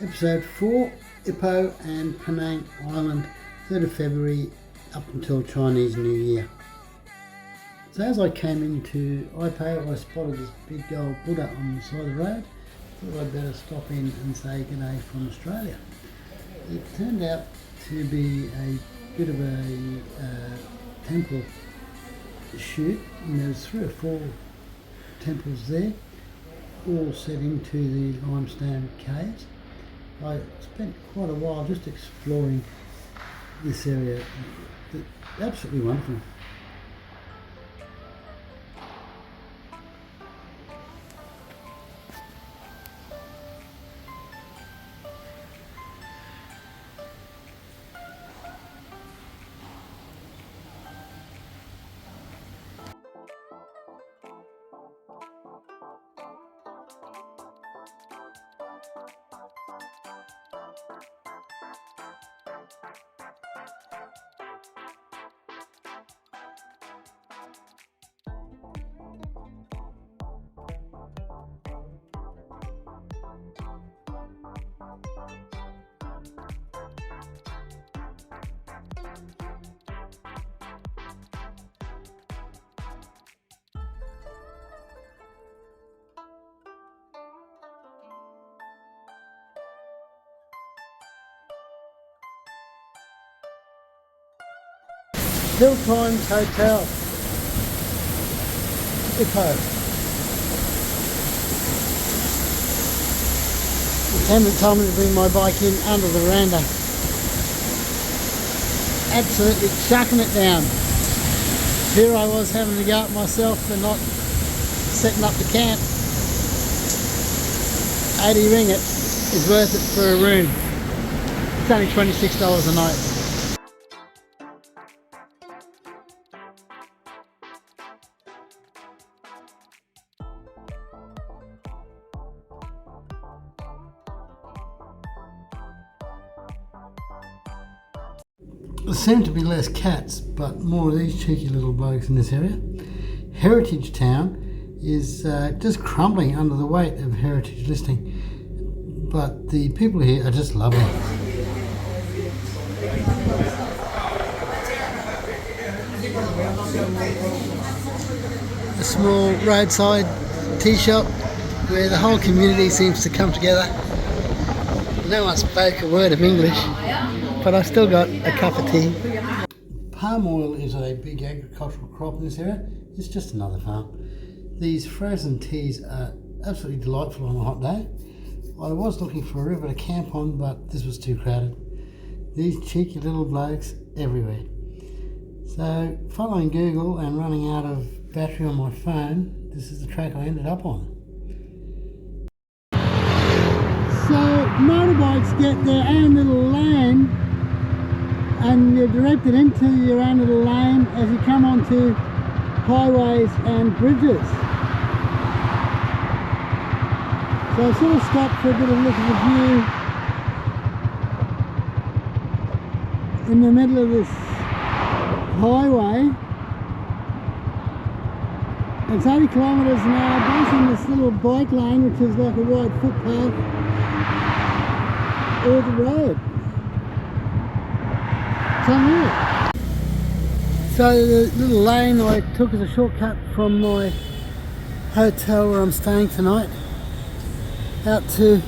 Episode 4, Ipoh and Penang Island, 3rd of February up until Chinese New Year. So as I came into Ipoh, I spotted this big old Buddha on the side of the road. Thought I'd better stop in and say g'day from Australia. It turned out to be a bit of a temple shoot, and there's 3 or 4 temples there, all set into the limestone caves. I spent quite a while just exploring this area. It's absolutely wonderful. Hilltimes Hotel, Ipoh. The attendant told me to bring my bike in under the veranda. Absolutely chucking it down. Here I was having to go up myself for not setting up the camp. 80 ringgit is worth it for a room. It's only $26 a night. There seem to be less cats, but more of these cheeky little blokes in this area. Heritage Town is just crumbling under the weight of heritage listing, but the people here are just lovely. A small roadside tea shop where the whole community seems to come together. No one spoke a word of English, but I still got a cup of tea. Palm oil is a big agricultural crop in this area. It's just another farm. These frozen teas are absolutely delightful on a hot day. I was looking for a river to camp on, but this was too crowded. These cheeky little blokes everywhere. So, following Google and running out of battery on my phone, this is the track I ended up on. So, motorbikes get their own little lane, and you're directed into your own little lane as you come onto highways and bridges. So I sort of stopped for a bit of a look at the view in the middle of this highway. It's 80 kilometres an hour, both in this little bike lane, which is like a wide footpath, or the road. So the little lane I took as a shortcut from my hotel where I'm staying tonight out to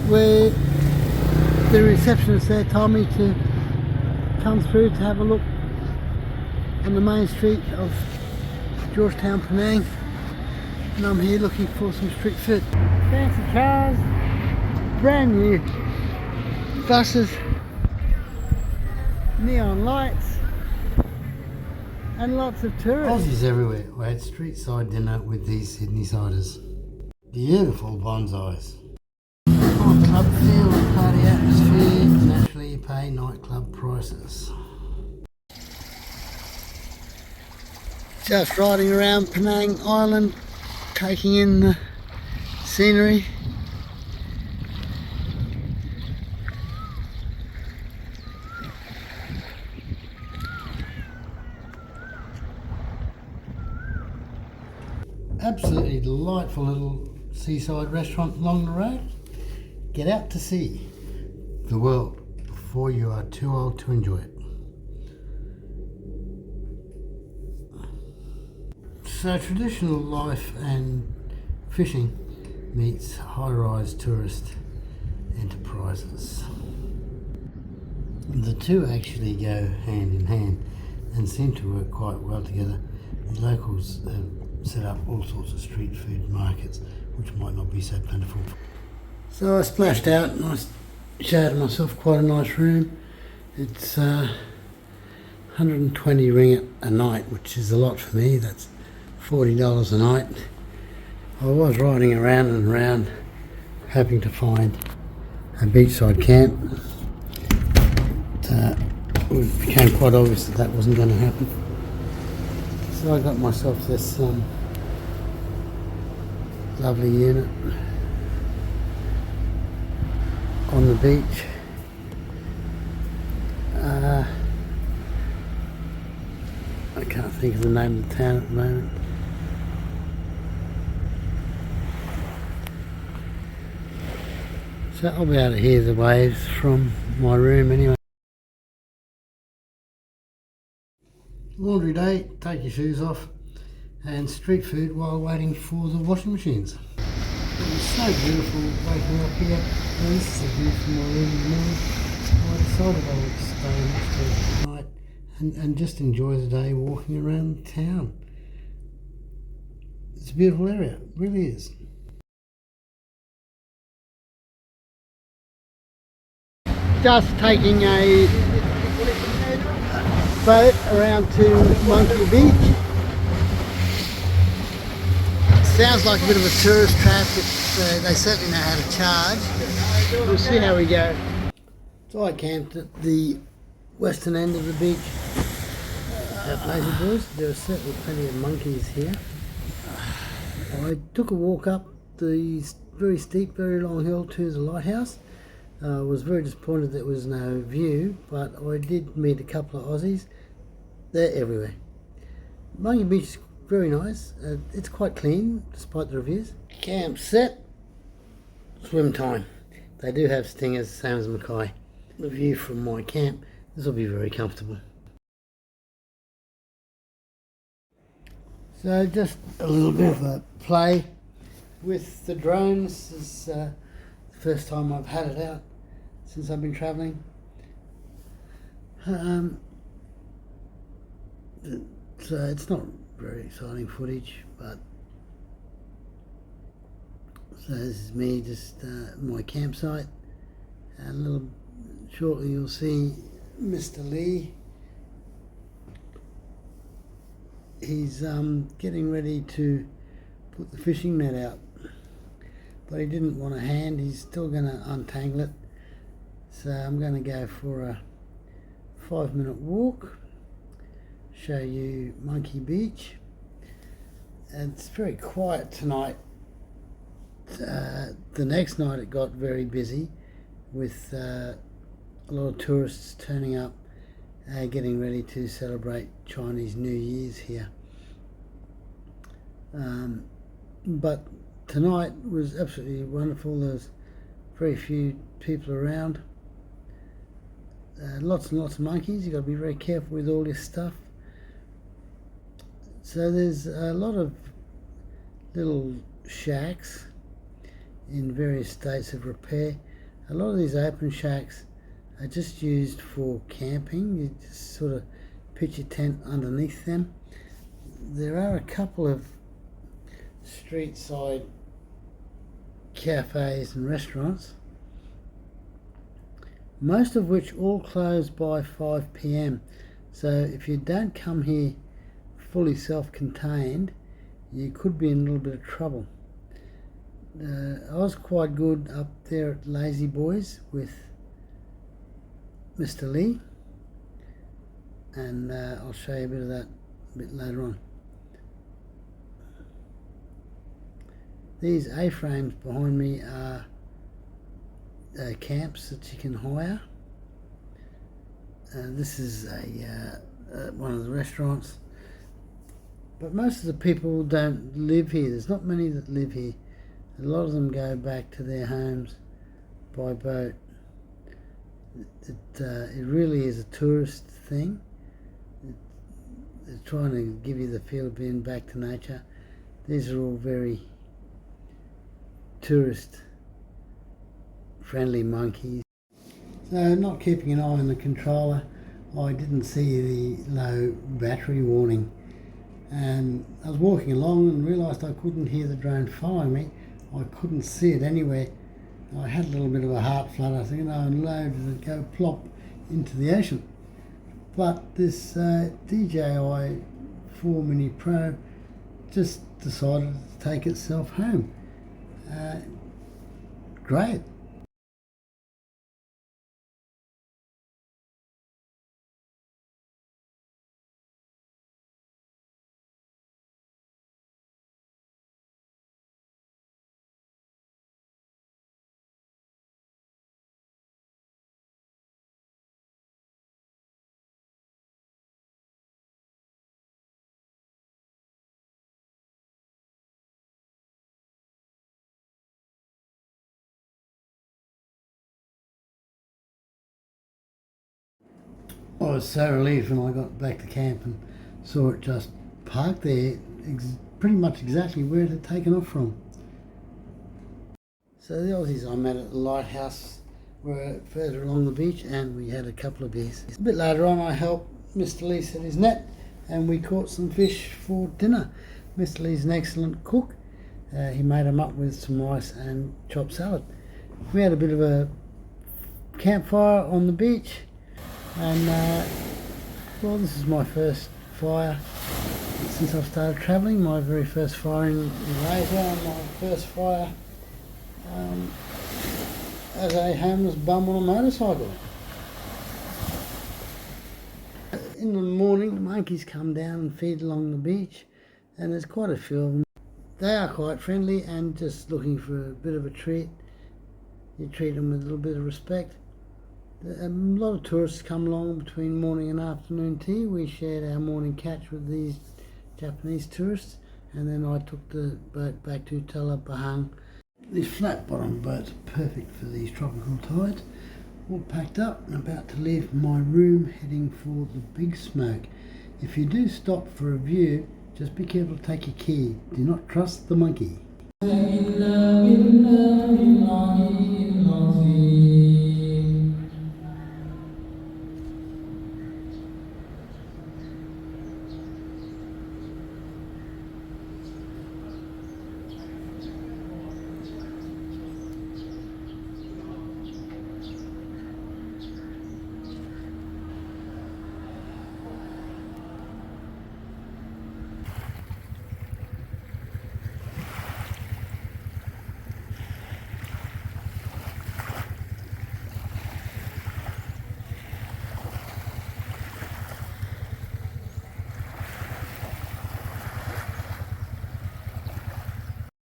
where the receptionist there told me to come through to have a look on the main street of Georgetown, Penang, and I'm here looking for some street food. Fancy cars, brand new buses, neon lights, and lots of tourists. Aussies everywhere. We had street side dinner with these Sydney siders. Beautiful bonsais. Nightclub feel and party atmosphere. Naturally you pay nightclub prices. Just riding around Penang Island, taking in the scenery. Absolutely delightful little seaside restaurant along the road. Get out to see the world before you are too old to enjoy it. So traditional life and fishing meets high-rise tourist enterprises. The two actually go hand in hand and seem to work quite well together. The locals have set up all sorts of street food markets, which might not be so plentiful. So I splashed out and I showed myself quite a nice room. It's 120 ringgit a night, which is a lot for me. That's $40 a night. I was riding around and around hoping to find a beachside camp. It became quite obvious that wasn't going to happen. So I got myself this lovely unit on the beach. I can't think of the name of the town at the moment. So I'll be able to hear the waves from my room anyway. Laundry day, take your shoes off, and street food while waiting for the washing machines. It was so beautiful waking up here, and this is a view from my room in the morning. I decided I would stay next to it tonight and just enjoy the day walking around town. It's a beautiful area, it really is. Just taking a boat around to Monkey Beach. Sounds like a bit of a tourist trap, but they certainly know how to charge. We'll see how we go. So I camped at the western end of the beach at Lazy Boys. There are certainly plenty of monkeys here. I took a walk up the very steep, very long hill to the lighthouse. I was very disappointed there was no view, but I did meet a couple of Aussies. They're everywhere. Monkey Beach is very nice. It's quite clean, despite the reviews. Camp set. Swim time. They do have stingers, same as Mackay. The view from my camp, this will be very comfortable. So just a little bit of a play with the drones. This is the first time I've had it out since I've been travelling. So it's not very exciting footage, but so this is me just my campsite, and a little shortly you'll see Mr. Lee. He's getting ready to put the fishing net out, but he didn't want a hand. He's still going to untangle it, so I'm going to go for a 5-minute walk, show you Monkey Beach. And it's very quiet tonight. The next night it got very busy with a lot of tourists turning up, getting ready to celebrate Chinese New Year's here. But tonight was absolutely wonderful. There's very few people around. Lots and lots of monkeys. You've got to be very careful with all this stuff. So there's a lot of little shacks in various states of repair. A lot of these open shacks are just used for camping. You just sort of pitch your tent underneath them. There are a couple of street side cafes and restaurants, most of which all close by 5 p.m. So if you don't come here fully self-contained, you could be in a little bit of trouble. I was quite good up there at Lazy Boys with Mr. Lee, and I'll show you a bit of that a bit later on. These A-frames behind me are camps that you can hire. This is one of the restaurants, but most of the people don't live here. There's not many that live here. A lot of them go back to their homes by boat. It really is a tourist thing. It's trying to give you the feel of being back to nature. These are all very tourist friendly monkeys. So not keeping an eye on the controller, I didn't see the low battery warning, and I was walking along and realised I couldn't hear the drone following me. I couldn't see it anywhere. I had a little bit of a heart flutter thinking, oh no, did it go plop into the ocean? But this DJI 4 Mini Pro just decided to take itself home. Great. I was so relieved when I got back to camp and saw it just parked there, pretty much exactly where it had taken off from. So the Aussies I met at the lighthouse were further along the beach, and we had a couple of beers. A bit later on I helped Mr. Lee set his net and we caught some fish for dinner. Mr. Lee's an excellent cook. He made them up with some rice and chopped salad. We had a bit of a campfire on the beach. And well, this is my first fire since I've started travelling. My very first fire in Malaysia, and my first fire as a homeless bum on a motorcycle. In the morning, the monkeys come down and feed along the beach, and there's quite a few of them. They are quite friendly and just looking for a bit of a treat. You treat them with a little bit of respect. A lot of tourists come along between morning and afternoon tea. We shared our morning catch with these Japanese tourists, and then I took the boat back to Pahang. These flat bottom boats are perfect for these tropical tides. All packed up and about to leave my room, heading for the Big Smoke. If you do stop for a view, just be careful to take your key. Do not trust the monkey.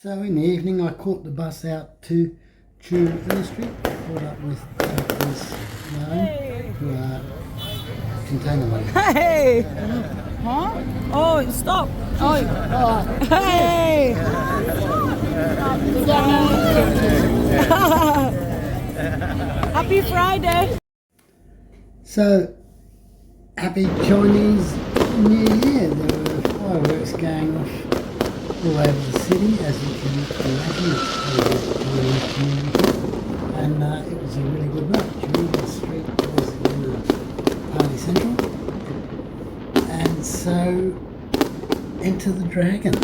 So in the evening I caught the bus out to Churubusco Street, caught up with this man who are container lady. Hey! Huh? Oh, stop! Oh, hey! Happy Friday! So, happy Chinese New Year. There were fireworks going off all over the city, as you can imagine. It's a Chinese community, and it was a really good night. Churubusco Street was in Party Central, and so Enter the Dragon.